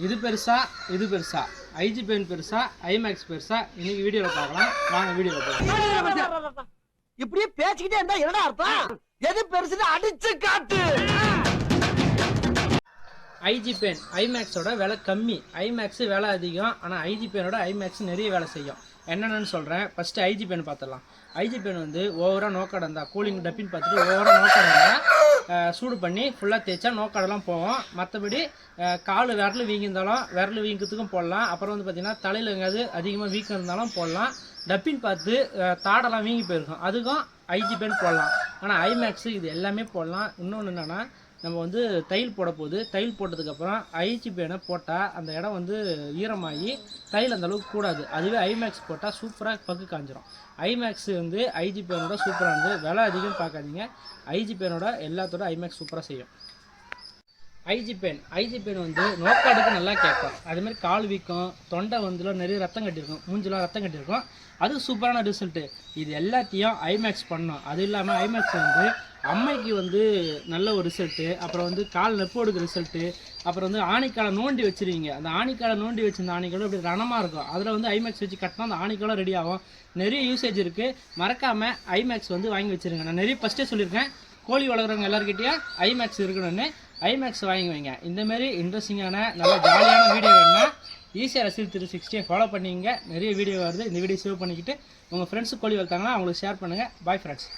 இது பெருசா இது பெருசா, ஐஜி பென் பெருசா ஐமேக்ஸ் பெருசா, இன்னைக்கு வீடியோல பார்க்கலாம். வாங்க வீடியோல போலாம். இப்படியே பேசிக்கிட்டே இருந்தா என்னடா அர்த்தம்? எது பெருசுன்னு அடிச்சு காட்டு. ஐஜி பென் ஐமேக்ஸோட விலை கம்மி, ஐமேக்ஸ் விலை அதிகம். ஆனால் ஐஜி பெனோட ஐமேக்ஸ் நிறைய வேலை செய்யும். என்னென்னு சொல்கிறேன். ஃபஸ்ட்டு ஐஜி பென் பார்த்துடலாம். ஐஜி பென் வந்து ஓவராக நோக்கடை இருந்தால் கூலிங் டப்பின்னு பார்த்துட்டு ஓவராக நோக்கடை இருந்தால் சூடு பண்ணி ஃபுல்லாக தேய்ச்சா நோக்கடெல்லாம் போகும். மற்றபடி கால் விரல் வீங்கியிருந்தாலும் விரல் வீங்கிறதுக்கும் போடலாம். அப்புறம் வந்து பார்த்திங்கன்னா தலையில் எங்கேயாவது அதிகமாக வீக்கம் இருந்தாலும் போடலாம். டப்பின்னு பார்த்து தாடெல்லாம் வீங்கி போயிருக்கும், அதுக்கும் ஐஜி பென் போடலாம். ஆனால் ஐமேக்ஸு இது எல்லாமே போடலாம். இன்னொன்று என்னென்னா, நம்ம வந்து தையல் போட போகுது. தையல் போட்டதுக்கப்புறம் ஐஜி பெனை போட்டால் அந்த இடம் வந்து ஈரமாகி தையல் அந்தளவுக்கு கூடாது. அதுவே ஐமேக்ஸ் போட்டால் சூப்பராக பக்கு காஞ்சிரும். ஐமேக்ஸ் வந்து ஐஜி பெனோட சூப்பராக வந்து விலை அதிகம் பார்க்காதீங்க. ஐஜி பெனோட எல்லாத்தோட ஐமேக்ஸ் சூப்பராக செய்யும். ஐஜி பென் வந்து நோக்காடுக்கு நல்லா கேட்கும். அதுமாதிரி கால் வீக்கம், தொண்டை வந்துல நிறைய ரத்தம் கட்டியிருக்கும், மூஞ்சிலாம் ரத்தம் கட்டியிருக்கும், அது சூப்பரான ரிசல்ட்டு. இது எல்லாத்தையும் ஐமேக்ஸ் பண்ணோம். அது இல்லாமல் ஐமேக்ஸ் வந்து அம்மைக்கு வந்து நல்ல ஒரு ரிசல்ட்டு. அப்புறம் வந்து கால் நெப்பு எடுக்கிற ரிசல்ட்டு. அப்புறம் வந்து ஆணிக்காலை நோண்டி வச்சுருவீங்க. அந்த ஆணிக்காலை நோண்டி வச்சுருந்த ஆணிக்காலும் இப்படி ரணமாக இருக்கும். அதில் வந்து ஐமேக்ஸ் வச்சு கட்டினா அந்த ஆணிக்காலும் ரெடி ஆகும். நிறைய யூசேஜ் இருக்குது. மறக்காமல் ஐமேக்ஸ் வந்து வாங்கி வச்சுருங்க. நான் நிறைய ஃபஸ்ட்டே சொல்லியிருக்கேன், கோழி வளர்க்குறவங்க எல்லாருக்கிட்டையும் ஐமேக்ஸ் இருக்கணும்னு. ஐமேக்ஸ் வாங்கி வைங்க. இந்தமாரி இன்ட்ரெஸ்டிங்கான நல்ல ஜாலியான வீடியோ வேணுன்னா ஈஸியாக ரசில் 360 ஃபாலோ பண்ணிங்க. நிறைய வீடியோ வருது. இந்த வீடியோ சேவ் பண்ணிக்கிட்டு உங்கள் ஃப்ரெண்ட்ஸு கோழி வளர்த்தாங்கன்னா அவங்களுக்கு ஷேர் பண்ணுங்கள். Bye friends.